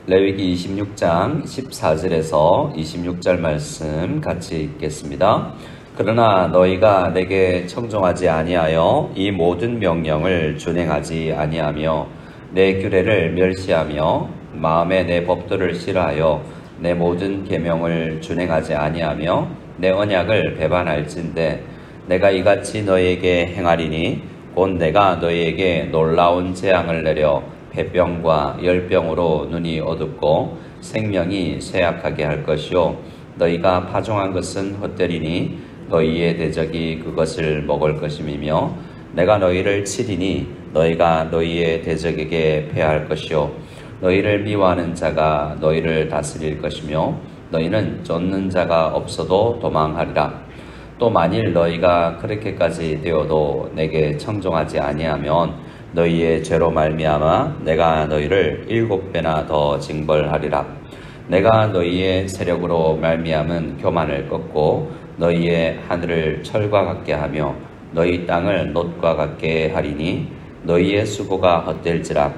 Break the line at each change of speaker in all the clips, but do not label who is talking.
레위기 26장 14절에서 26절 말씀 같이 읽겠습니다. 그러나 너희가 내게 청종하지 아니하여 이 모든 명령을 준행하지 아니하며 내 규례를 멸시하며 마음에 내 법도를 싫어하여 내 모든 계명을 준행하지 아니하며 내 언약을 배반할진대 내가 이같이 너희에게 행하리니 곧 내가 너희에게 놀라운 재앙을 내려 폐병과 열병으로 눈이 어둡고 생명이 쇠약하게 할 것이요 너희가 파종한 것은 헛되리니 너희의 대적이 그것을 먹을 것임이며 내가 너희를 치리니 너희가 너희의 대적에게 패할 것이요 너희를 미워하는 자가 너희를 다스릴 것이며 너희는 쫓는 자가 없어도 도망하리라. 또 만일 너희가 그렇게까지 되어도 내게 청종하지 아니하면 너희의 죄로 말미암아 내가 너희를 7배나 더 징벌하리라. 내가 너희의 세력으로 말미암은 교만을 꺾고 너희의 하늘을 철과 같게 하며 너희 땅을 놋과 같게 하리니 너희의 수고가 헛될지라.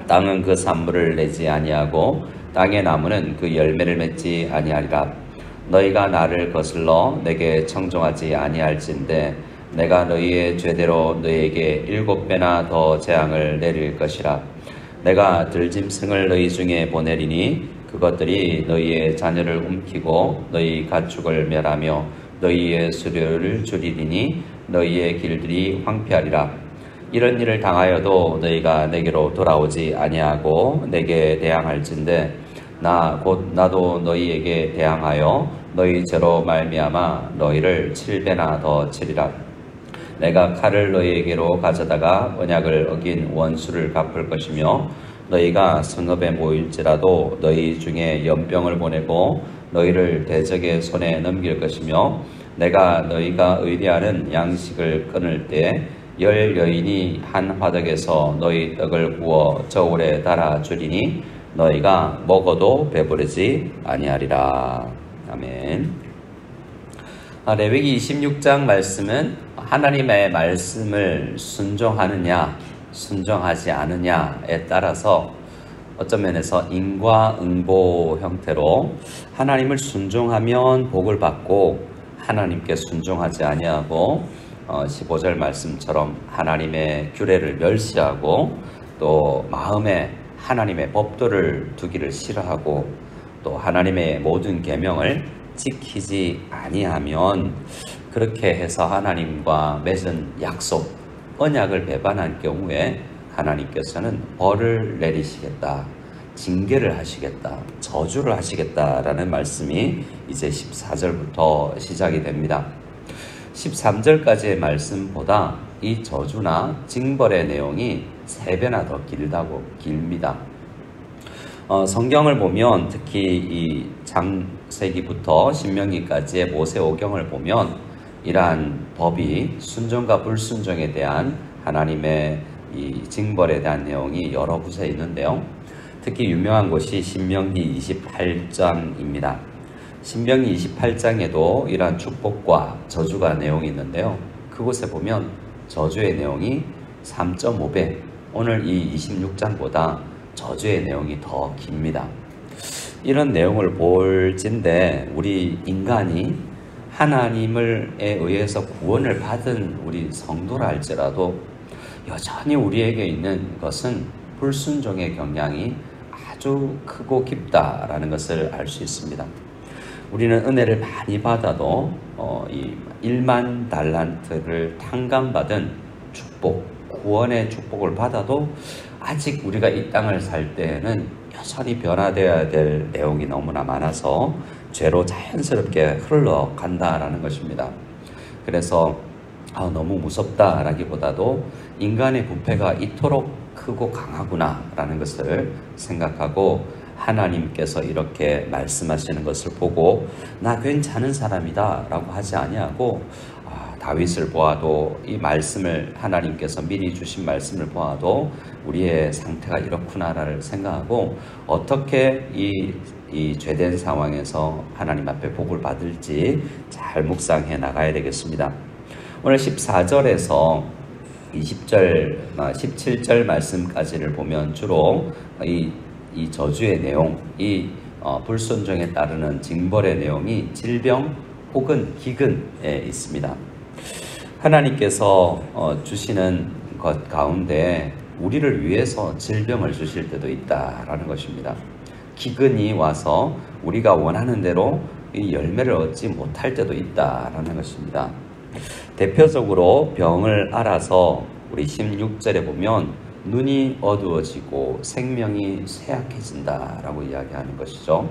땅은 그 산물을 내지 아니하고 땅의 나무는 그 열매를 맺지 아니하리라. 너희가 나를 거슬러 내게 청종하지 아니할진대 내가 너희의 죄대로 너희에게 7배나 더 재앙을 내릴 것이라. 내가 들짐승을 너희 중에 보내리니 그것들이 너희의 자녀를 움키고 너희 가축을 멸하며 너희의 수료를 줄이리니 너희의 길들이 황폐하리라. 이런 일을 당하여도 너희가 내게로 돌아오지 아니하고 내게 대항할진대 나도 너희에게 대항하여 너희 죄로 말미암아 너희를 7배나 더 치리라. 내가 칼을 너희에게로 가져다가 언약을 어긴 원수를 갚을 것이며 너희가 성읍에 모일지라도 너희 중에 연병을 보내고 너희를 대적의 손에 넘길 것이며 내가 너희가 의뢰하는 양식을 끊을 때 10 여인이 한 화덕에서 너희 떡을 구워 저울에 달아 주리니 너희가 먹어도 배부르지 아니하리라. 아멘. 레위기 26장 말씀은 하나님의 말씀을 순종하느냐 순종하지 않느냐에 따라서 어떤 면에서 인과응보 형태로 하나님을 순종하면 복을 받고 하나님께 순종하지 아니하고 15절 말씀처럼 하나님의 규례를 멸시하고 또 마음에 하나님의 법도를 두기를 싫어하고 또 하나님의 모든 계명을 지키지 아니하면 그렇게 해서 하나님과 맺은 약속, 언약을 배반한 경우에 하나님께서는 벌을 내리시겠다, 징계를 하시겠다, 저주를 하시겠다라는 말씀이 이제 14절부터 시작이 됩니다. 13절까지의 말씀보다 이 저주나 징벌의 내용이 3배나 더 길입니다. 성경을 보면 특히 이 창세기부터 신명기까지의 모세오경을 보면 이러한 법이 순종과 불순종에 대한 하나님의 이 징벌에 대한 내용이 여러 곳에 있는데요. 특히 유명한 곳이 신명기 28장입니다. 신명기 28장에도 이러한 축복과 저주가 내용이 있는데요. 그곳에 보면 저주의 내용이 3.5배, 오늘 이 26장보다 저주의 내용이 더 깁니다. 이런 내용을 볼진데 우리 인간이 하나님에 의해서 구원을 받은 우리 성도라 할지라도 여전히 우리에게 있는 것은 불순종의 경향이 아주 크고 깊다라는 것을 알 수 있습니다. 우리는 은혜를 많이 받아도 이 1만 달란트를 탕감받은 축복, 구원의 축복을 받아도 아직 우리가 이 땅을 살 때에는 여전히 변화되어야 될 내용이 너무나 많아서 죄로 자연스럽게 흘러간다라는 것입니다. 그래서 너무 무섭다라기보다도 인간의 부패가 이토록 크고 강하구나라는 것을 생각하고 하나님께서 이렇게 말씀하시는 것을 보고 나 괜찮은 사람이다 라고 하지 아니하고 다윗을 보아도 이 말씀을 하나님께서 미리 주신 말씀을 보아도 우리의 상태가 이렇구나를 생각하고 어떻게 이 죄된 상황에서 하나님 앞에 복을 받을지 잘 묵상해 나가야 되겠습니다. 오늘 14절에서 20절, 17절 말씀까지를 보면 주로 이 이 저주의 내용, 이 불순종에 따르는 징벌의 내용이 질병 혹은 기근에 있습니다. 하나님께서 주시는 것 가운데 우리를 위해서 질병을 주실 때도 있다라는 것입니다. 기근이 와서 우리가 원하는 대로 이 열매를 얻지 못할 때도 있다라는 것입니다. 대표적으로 병을 알아서 우리 16절에 보면 눈이 어두워지고 생명이 쇠약해진다라고 이야기하는 것이죠.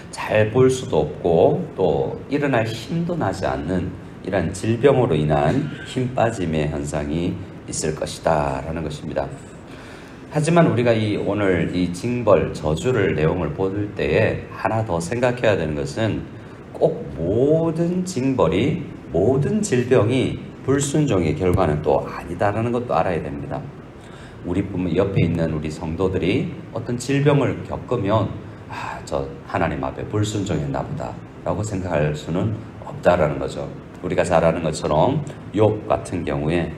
잘 볼 수도 없고 또 일어날 힘도 나지 않는 이러한 질병으로 인한 힘 빠짐의 현상이 있을 것이다 라는 것입니다. 하지만 우리가 오늘 이 징벌, 저주를 내용을 볼 때에 하나 더 생각해야 되는 것은 꼭 모든 징벌이, 모든 질병이 불순종의 결과는 또 아니다라는 것도 알아야 됩니다. 우리뿐만 옆에 있는 우리 성도들이 어떤 질병을 겪으면 저 하나님 앞에 불순종했나 보다 라고 생각할 수는 없다라는 거죠. 우리가 잘 아는 것처럼 욥 같은 경우에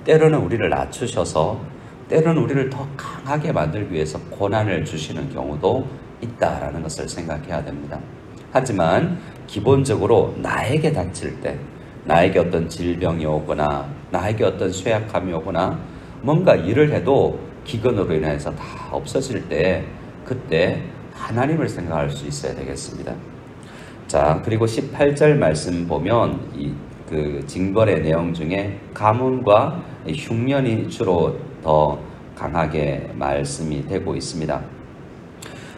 때로는 우리를 낮추셔서 때로는 우리를 더 강하게 만들기 위해서 고난을 주시는 경우도 있다라는 것을 생각해야 됩니다. 하지만 기본적으로 나에게 닥칠 때, 나에게 어떤 질병이 오거나 나에게 어떤 쇠약함이 오거나 뭔가 일을 해도 기근으로 인해서 다 없어질 때 그때 하나님을 생각할 수 있어야 되겠습니다. 자, 그리고 18절 말씀 보면 그 징벌의 내용 중에 가뭄과 흉년이 주로 더 강하게 말씀이 되고 있습니다.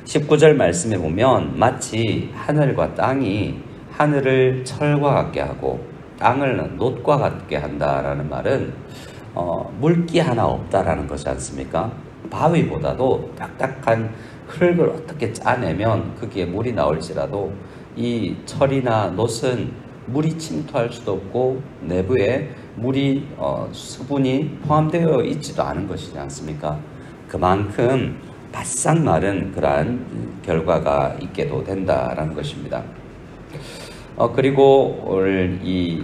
19절 말씀에 보면 마치 하늘과 땅이 하늘을 철과 같게 하고 땅을 놋과 같게 한다라는 말은 물기 하나 없다라는 것이 않습니까? 바위보다도 딱딱한 흙을 어떻게 짜내면 거기에 물이 나올지라도 이 철이나 놋은 물이 침투할 수도 없고 내부에 물이 수분이 포함되어 있지도 않은 것이지 않습니까? 그만큼 바싹 마른 그러한 결과가 있게도 된다라는 것입니다. 그리고 오늘 이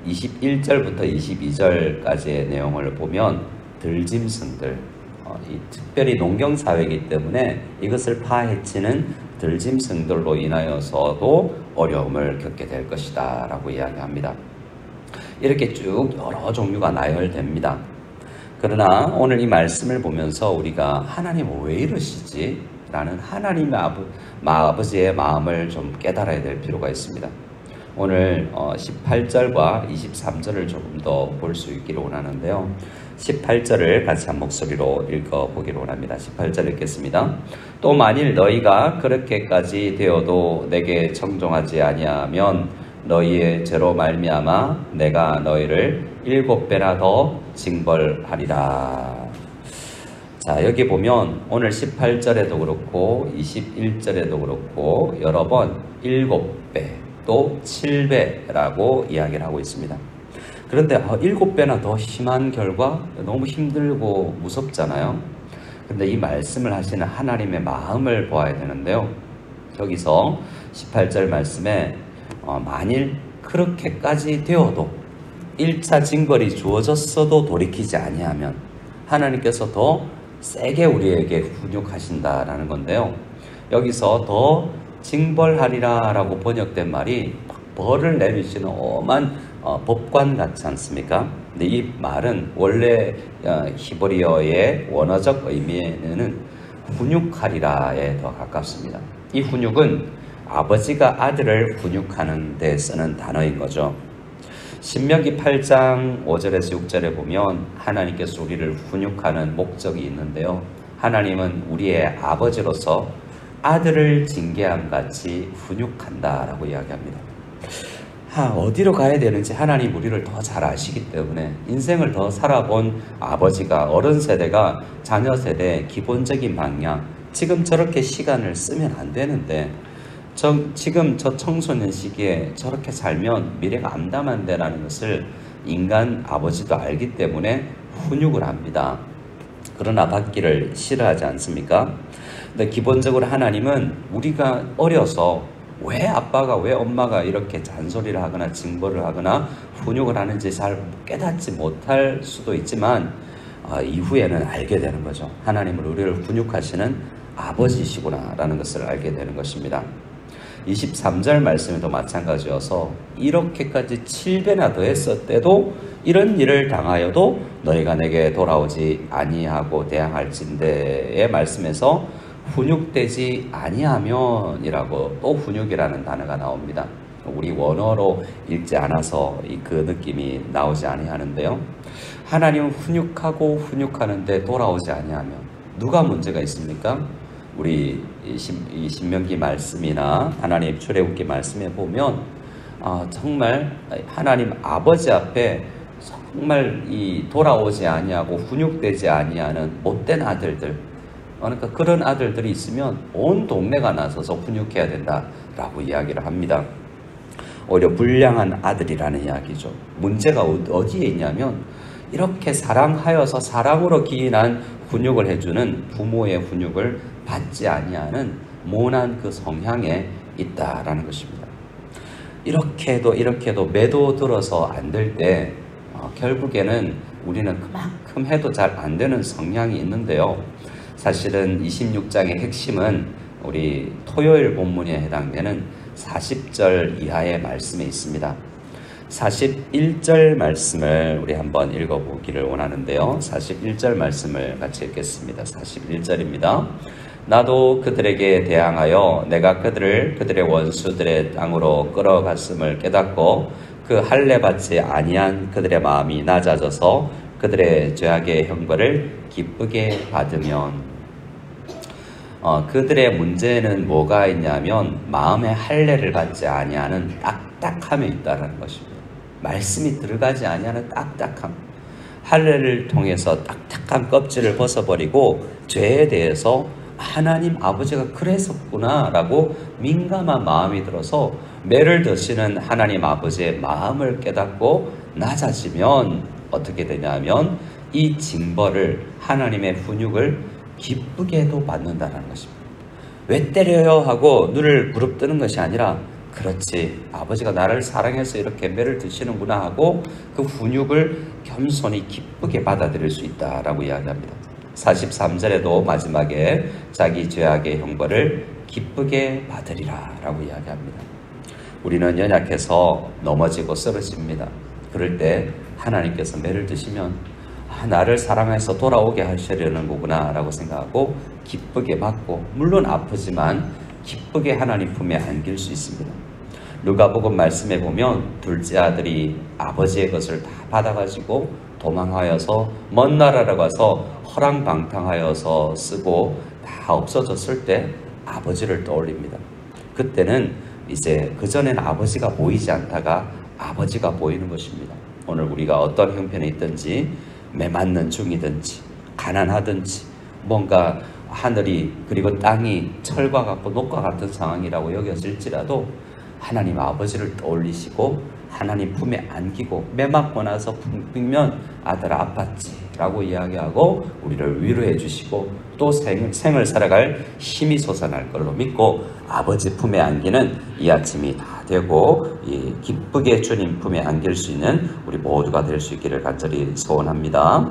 21절부터 22절까지의 내용을 보면 들짐승들, 특별히 농경사회이기 때문에 이것을 파헤치는 들짐승들로 인하여서도 어려움을 겪게 될 것이다 라고 이야기합니다. 이렇게 쭉 여러 종류가 나열됩니다. 그러나 오늘 이 말씀을 보면서 우리가 하나님 왜 이러시지? 라는 하나님의 아버지의 마음을 좀 깨달아야 될 필요가 있습니다. 오늘 18절과 23절을 조금 더 볼 수 있기를 원하는데요. 18절을 같이 한 목소리로 읽어보기를 원합니다. 18절 읽겠습니다. 또 만일 너희가 그렇게까지 되어도 내게 청종하지 아니하면 너희의 죄로 말미암아 내가 너희를 7배나 더 징벌하리라. 자, 여기 보면 오늘 18절에도 그렇고 21절에도 그렇고 여러 번 7배 또 7배라고 이야기를 하고 있습니다. 그런데 7배나 더 심한 결과 너무 힘들고 무섭잖아요. 그런데 이 말씀을 하시는 하나님의 마음을 보아야 되는데요. 여기서 18절 말씀에 만일 그렇게까지 되어도 1차 징벌이 주어졌어도 돌이키지 아니하면 하나님께서 더 세게 우리에게 훈육하신다라는 건데요. 여기서 더 징벌하리라 라고 번역된 말이 벌을 내리시는 엄한 법관 같지 않습니까? 근데 이 말은 원래 히브리어의 원어적 의미에는 훈육하리라에 더 가깝습니다. 이 훈육은 아버지가 아들을 훈육하는 데 쓰는 단어인 거죠. 신명기 8장 5절에서 6절에 보면 하나님께서 우리를 훈육하는 목적이 있는데요. 하나님은 우리의 아버지로서 아들을 징계함 같이 훈육한다라고 이야기합니다. 어디로 가야 되는지 하나님 우리를 더 잘 아시기 때문에 인생을 더 살아본 아버지가 어른 세대가 자녀 세대의 기본적인 방향, 지금 저렇게 시간을 쓰면 안 되는데 지금 저 청소년 시기에 저렇게 살면 미래가 암담한데라는 것을 인간 아버지도 알기 때문에 훈육을 합니다. 그러나 받기를 싫어하지 않습니까? 근데 기본적으로 하나님은 우리가 어려서 왜 아빠가 왜 엄마가 이렇게 잔소리를 하거나 징벌을 하거나 훈육을 하는지 잘 깨닫지 못할 수도 있지만 이후에는 알게 되는 거죠. 하나님은 우리를 훈육하시는 아버지시구나 라는 것을 알게 되는 것입니다. 23절 말씀에도 마찬가지여서 이렇게까지 7배나 더했었대도 이런 일을 당하여도 너희가 내게 돌아오지 아니하고 대항할진대의 말씀에서 훈육되지 아니하면 이라고 또 훈육이라는 단어가 나옵니다. 우리 원어로 읽지 않아서 그 느낌이 나오지 아니하는데요. 하나님은 훈육하고 훈육하는데 돌아오지 아니하면 누가 문제가 있습니까? 우리 이 신명기 말씀이나 하나님 출애굽기 말씀에 보면 정말 하나님 아버지 앞에 정말 이 돌아오지 아니하고 훈육되지 아니하는 못된 아들들, 그러니까 그런 아들들이 있으면 온 동네가 나서서 훈육해야 된다라고 이야기를 합니다. 오히려 불량한 아들이라는 이야기죠. 문제가 어디에 있냐면 이렇게 사랑하여서 사랑으로 기인한 훈육을 해주는 부모의 훈육을 받지 아니하는 모난 그 성향에 있다라는 것입니다. 이렇게도 매도 들어서 안 될 때 결국에는 우리는 그만큼 해도 잘 안 되는 성향이 있는데요. 사실은 26장의 핵심은 우리 토요일 본문에 해당되는 40절 이하의 말씀에 있습니다. 41절 말씀을 우리 한번 읽어보기를 원하는데요. 41절 말씀을 같이 읽겠습니다. 41절입니다. 나도 그들에게 대항하여 내가 그들의 원수들의 땅으로 끌어갔음을 깨닫고 그 할례 받지 아니한 그들의 마음이 낮아져서 그들의 죄악의 형벌을 기쁘게 받으면, 그들의 문제는 뭐가 있냐면 마음의 할례를 받지 아니하는 딱딱함에 있다는 것입니다. 말씀이 들어가지 아니하는 딱딱함, 할례를 통해서 딱딱한 껍질을 벗어버리고 죄에 대해서 하나님 아버지가 그랬었구나 라고 민감한 마음이 들어서 매를 드시는 하나님 아버지의 마음을 깨닫고 낮아지면 어떻게 되냐면 이 징벌을, 하나님의 훈육을 기쁘게도 받는다는 것입니다. 왜 때려요 하고 눈을 부릅뜨는 것이 아니라, 그렇지, 아버지가 나를 사랑해서 이렇게 매를 드시는구나 하고 그 훈육을 겸손히 기쁘게 받아들일 수 있다라고 이야기합니다. 43절에도 마지막에 자기 죄악의 형벌을 기쁘게 받으리라 라고 이야기합니다. 우리는 연약해서 넘어지고 쓰러집니다. 그럴 때 하나님께서 매를 드시면 나를 사랑해서 돌아오게 하시려는 거구나 라고 생각하고 기쁘게 받고, 물론 아프지만 기쁘게 하나님 품에 안길 수 있습니다. 누가복음 말씀에 보면 둘째 아들이 아버지의 것을 다 받아가지고 도망하여서 먼 나라로 가서 허랑방탕하여서 쓰고 다 없어졌을 때 아버지를 떠올립니다. 그때는 이제 그전에는 아버지가 보이지 않다가 아버지가 보이는 것입니다. 오늘 우리가 어떤 형편에 있든지, 매맞는 중이든지 가난하든지 뭔가 하늘이 그리고 땅이 철과 같고 녹과 같은 상황이라고 여겨질지라도 하나님 아버지를 떠올리시고 하나님 품에 안기고 매맞고 나서 붕면 아들 아팠지 라고 이야기하고 우리를 위로해 주시고 또 생을 살아갈 힘이 솟아날 걸로 믿고 아버지 품에 안기는 이 아침이 다 되고 기쁘게 주님 품에 안길 수 있는 우리 모두가 될 수 있기를 간절히 소원합니다.